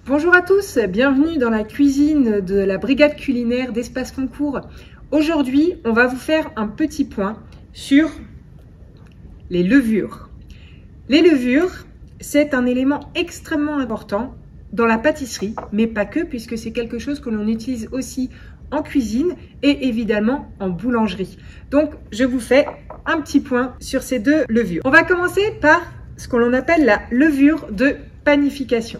Bonjour à tous, bienvenue dans la cuisine de la brigade culinaire d'Espace Concours. Aujourd'hui, on va vous faire un petit point sur les levures. Les levures, c'est un élément extrêmement important dans la pâtisserie, mais pas que, puisque c'est quelque chose que l'on utilise aussi en cuisine et évidemment en boulangerie. Donc, je vous fais un petit point sur ces deux levures. On va commencer par ce que l'on appelle la levure de panification.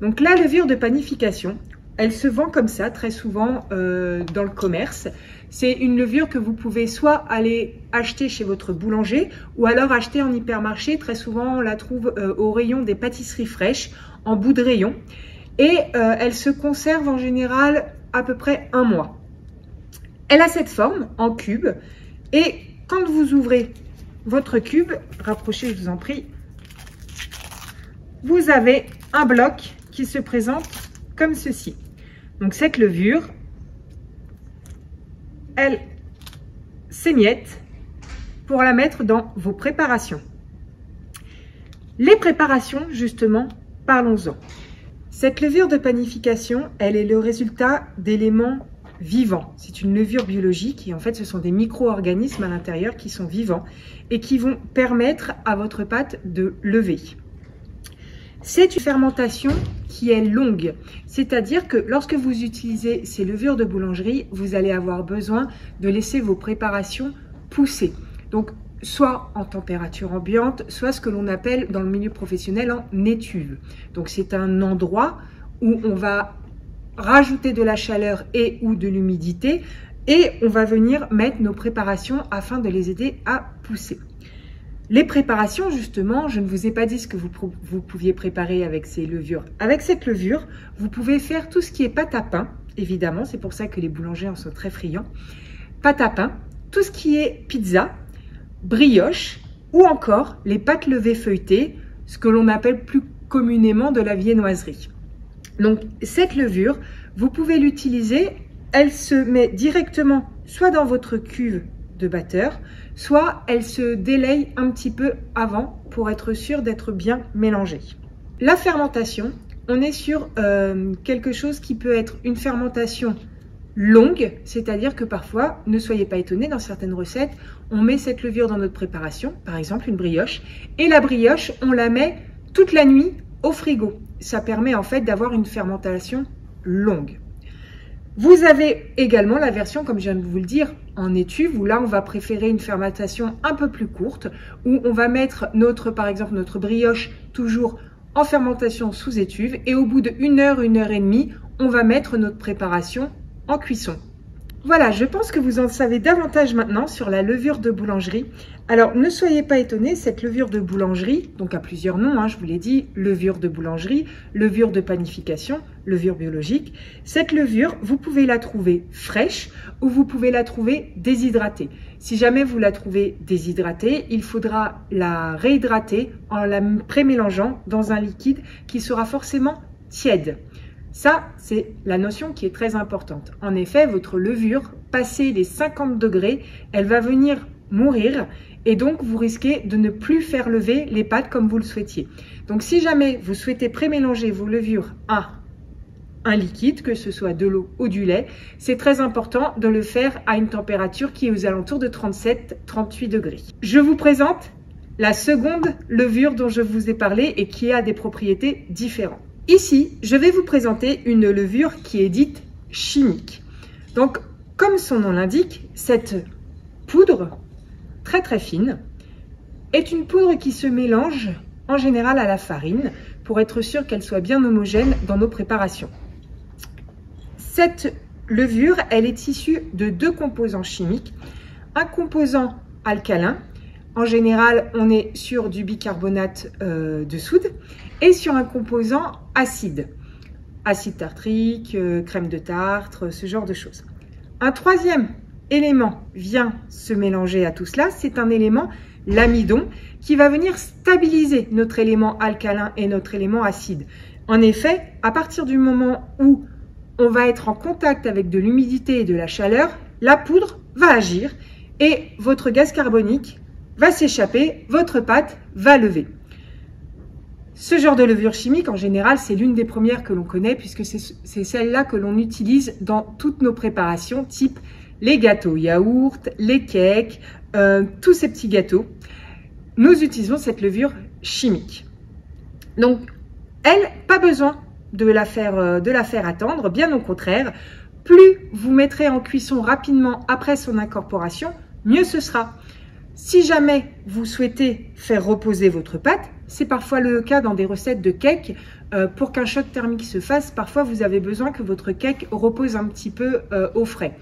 Donc la levure de panification, elle se vend comme ça très souvent dans le commerce. C'est une levure que vous pouvez soit aller acheter chez votre boulanger ou alors acheter en hypermarché. Très souvent, on la trouve au rayon des pâtisseries fraîches, en bout de rayon. Et elle se conserve en général à peu près 1 mois. Elle a cette forme en cube. Et quand vous ouvrez votre cube, rapprochez, je vous en prie, vous avez un bloc qui se présente comme ceci. Donc cette levure, elle s'émiette pour la mettre dans vos préparations. Les préparations, justement, parlons-en. Cette levure de panification, elle est le résultat d'éléments vivants. C'est une levure biologique et en fait ce sont des micro-organismes à l'intérieur qui sont vivants et qui vont permettre à votre pâte de lever. C'est une fermentation qui est longue, c'est-à-dire que lorsque vous utilisez ces levures de boulangerie, vous allez avoir besoin de laisser vos préparations pousser. Donc, soit en température ambiante, soit ce que l'on appelle dans le milieu professionnel en étuve. Donc, c'est un endroit où on va rajouter de la chaleur et ou de l'humidité et on va venir mettre nos préparations afin de les aider à pousser. Les préparations, justement, je ne vous ai pas dit ce que vous pouviez préparer avec ces levures. Avec cette levure, vous pouvez faire tout ce qui est pâte à pain, évidemment, c'est pour ça que les boulangers en sont très friands. Pâte à pain, tout ce qui est pizza, brioche ou encore les pâtes levées feuilletées, ce que l'on appelle plus communément de la viennoiserie. Donc, cette levure, vous pouvez l'utiliser, elle se met directement soit dans votre cuve de batteur, soit elle se délaye un petit peu avant pour être sûr d'être bien mélangée. La fermentation, on est sur quelque chose qui peut être une fermentation longue, c'est-à-dire que parfois, ne soyez pas étonnés, dans certaines recettes, on met cette levure dans notre préparation, par exemple une brioche, et la brioche, on la met toute la nuit au frigo. Ça permet en fait d'avoir une fermentation longue. Vous avez également la version, comme je viens de vous le dire, en étuve, où là, on va préférer une fermentation un peu plus courte, où on va mettre par exemple, notre brioche toujours en fermentation sous étuve, et au bout de 1 heure, 1 heure et demie, on va mettre notre préparation en cuisson. Voilà, je pense que vous en savez davantage maintenant sur la levure de boulangerie. Alors, ne soyez pas étonnés, cette levure de boulangerie, donc à plusieurs noms, je vous l'ai dit, levure de boulangerie, levure de panification, levure biologique. Cette levure, vous pouvez la trouver fraîche ou vous pouvez la trouver déshydratée. Si jamais vous la trouvez déshydratée, il faudra la réhydrater en la pré-mélangeant dans un liquide qui sera forcément tiède. Ça, c'est la notion qui est très importante. En effet, votre levure, passé les 50 degrés, elle va venir mourir et donc vous risquez de ne plus faire lever les pâtes comme vous le souhaitiez. Donc si jamais vous souhaitez pré-mélanger vos levures à un liquide, que ce soit de l'eau ou du lait, c'est très important de le faire à une température qui est aux alentours de 37-38 degrés. Je vous présente la seconde levure dont je vous ai parlé et qui a des propriétés différentes. Ici, je vais vous présenter une levure qui est dite chimique. Donc, comme son nom l'indique, cette poudre très très fine est une poudre qui se mélange en général à la farine pour être sûr qu'elle soit bien homogène dans nos préparations. Cette levure, elle est issue de 2 composants chimiques. Un composant alcalin, en général, on est sur du bicarbonate de soude et sur un composant acide. Acide tartrique, crème de tartre, ce genre de choses. Un troisième élément vient se mélanger à tout cela, c'est un élément, l'amidon, qui va venir stabiliser notre élément alcalin et notre élément acide. En effet, à partir du moment où on va être en contact avec de l'humidité et de la chaleur, la poudre va agir et votre gaz carbonique va s'échapper, votre pâte va lever. Ce genre de levure chimique, en général, c'est l'une des premières que l'on connaît puisque c'est celle-là que l'on utilise dans toutes nos préparations, type les gâteaux yaourt, les cakes, tous ces petits gâteaux. Nous utilisons cette levure chimique. Donc, elle, pas besoin de la faire attendre, bien au contraire. Plus vous mettrez en cuisson rapidement après son incorporation, mieux ce sera. Si jamais vous souhaitez faire reposer votre pâte, c'est parfois le cas dans des recettes de cake, pour qu'un choc thermique se fasse, parfois vous avez besoin que votre cake repose un petit peu au frais.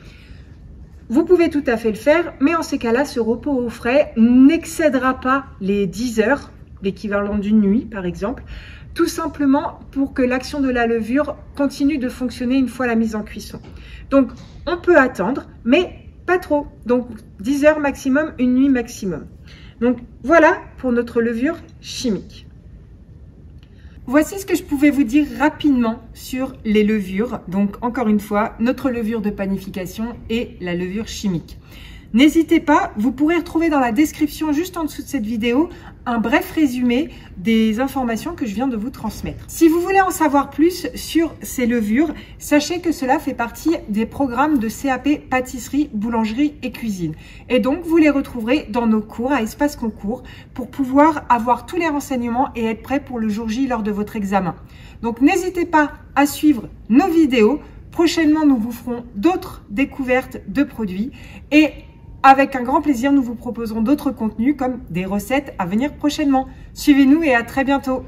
Vous pouvez tout à fait le faire, mais en ces cas-là, ce repos au frais n'excédera pas les 10 heures, l'équivalent d'une nuit par exemple, tout simplement pour que l'action de la levure continue de fonctionner une fois la mise en cuisson. Donc on peut attendre, mais pas trop, donc 10 heures maximum, une nuit maximum. Donc voilà pour notre levure chimique. Voici ce que je pouvais vous dire rapidement sur les levures. Donc encore une fois, notre levure de panification et la levure chimique. N'hésitez pas, vous pourrez retrouver dans la description juste en dessous de cette vidéo un bref résumé des informations que je viens de vous transmettre. Si vous voulez en savoir plus sur ces levures, sachez que cela fait partie des programmes de CAP pâtisserie, boulangerie et cuisine. Et donc vous les retrouverez dans nos cours à Espace Concours pour pouvoir avoir tous les renseignements et être prêt pour le jour J lors de votre examen. Donc n'hésitez pas à suivre nos vidéos. Prochainement, nous vous ferons d'autres découvertes de produits et avec un grand plaisir, nous vous proposerons d'autres contenus comme des recettes à venir prochainement. Suivez-nous et à très bientôt.